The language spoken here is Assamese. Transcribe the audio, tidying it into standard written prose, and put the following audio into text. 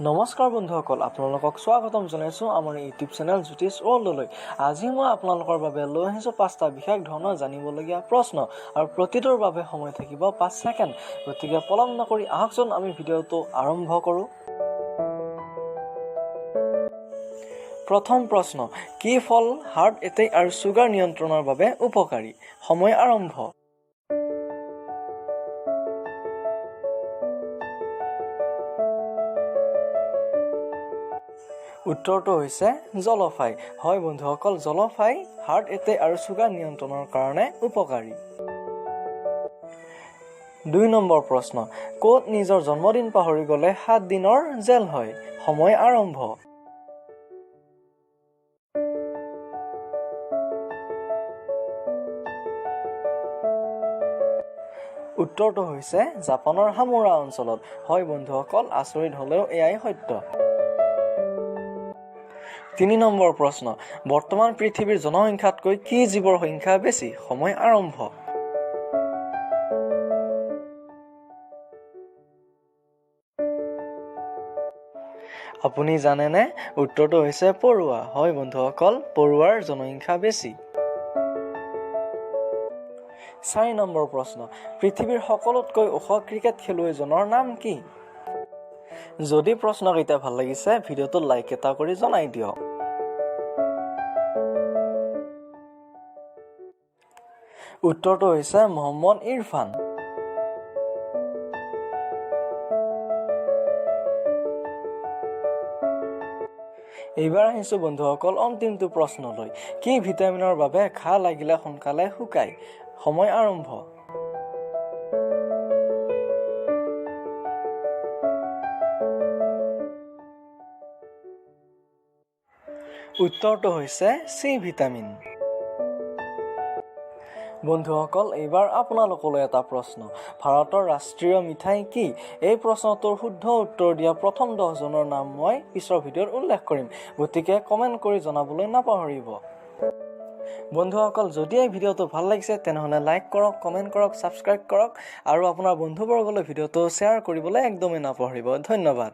নমস্কাৰ বন্ধুসকল, আপোনালোকক স্বাগতম জনাইছোঁ আমাৰ ইউটিউব চেনেল জ্যোতিষ ৱৰ্ল্ডলৈ। আজি মই আপোনালোকৰ বাবে লৈ আহিছোঁ 5টা বিশেষ ধৰণৰ জানিবলগীয়া প্ৰশ্ন আৰু প্ৰতিটোৰ বাবে সময় থাকিব 5 ছেকেণ্ড। গতিকে পলম নকৰি আহকচোন আমি ভিডিঅ'টো আৰম্ভ কৰোঁ। প্ৰথম প্ৰশ্ন, কি ফল হাৰ্ট এটেক আৰু ছুগাৰ নিয়ন্ত্ৰণৰ বাবে উপকাৰী? সময় আৰম্ভ। উত্তৰটো হৈছে জলফাই। হয় বন্ধুসকল, জলফাই হাৰ্ট এটেক আৰু ছুগাৰ নিয়ন্ত্ৰণৰ কাৰণে উপকাৰী। 2 নম্বৰ প্ৰশ্ন, ক'ত নিজৰ জন্মদিন পাহৰি গ'লে 7 দিনৰ জেল হয়? সময় আৰম্ভ। উত্তৰটো হৈছে জাপানৰ হামুৰা অঞ্চলত। হয় বন্ধুসকল, আচৰিত হ'লেও এয়াই সত্য। 3 নম্বৰ প্ৰশ্ন, বৰ্তমান পৃথিৱীৰ জনসংখ্যাতকৈ কি জীৱৰ সংখ্যা বেছি? সময় আৰম্ভ। আপুনি জানেনে? উত্তৰটো হৈছে পৰুৱা। হয় বন্ধুসকল, পৰুৱাৰ জনসংখ্যা বেছি। 4 নম্বৰ প্ৰশ্ন, পৃথিৱীৰ সকলোতকৈ ওখ ক্ৰিকেট খেলুৱৈজনৰ নাম কি? যদি প্ৰশ্নকেইটা ভাল লাগিছে ভিডিঅ'টো লাইক এটা কৰি জনাই দিয়ক। উত্তৰটো হৈছে মহম্মদ ইৰফান। এইবাৰ আহিছোঁ বন্ধুসকল অন্তিমটো প্ৰশ্নলৈ। কি ভিটামিনৰ বাবে ঘাঁ লাগিলে সোনকালে শুকায়? সময় আৰম্ভ। উত্তৰটো হৈছে চি ভিটামিন। বন্ধুসকল, এইবাৰ আপোনালোকলৈ এটা প্ৰশ্ন, ভাৰতৰ ৰাষ্ট্ৰীয় মিঠাই কি? এই প্ৰশ্নটোৰ শুদ্ধ উত্তৰ দিয়া প্ৰথম 10 জনৰ নাম মই পিছৰ ভিডিঅ'ত উল্লেখ কৰিম, গতিকে কমেণ্ট কৰি জনাবলৈ নাপাহৰিব। বন্ধুসকল, যদি এই ভিডিঅ'টো ভাল লাগিছে তেনেহ'লে লাইক কৰক, কমেণ্ট কৰক, ছাবস্ক্ৰাইব কৰক আৰু আপোনাৰ বন্ধুবৰ্গলৈ ভিডিঅ'টো শ্বেয়াৰ কৰিবলৈ একদমেই নাপাহৰিব। ধন্যবাদ।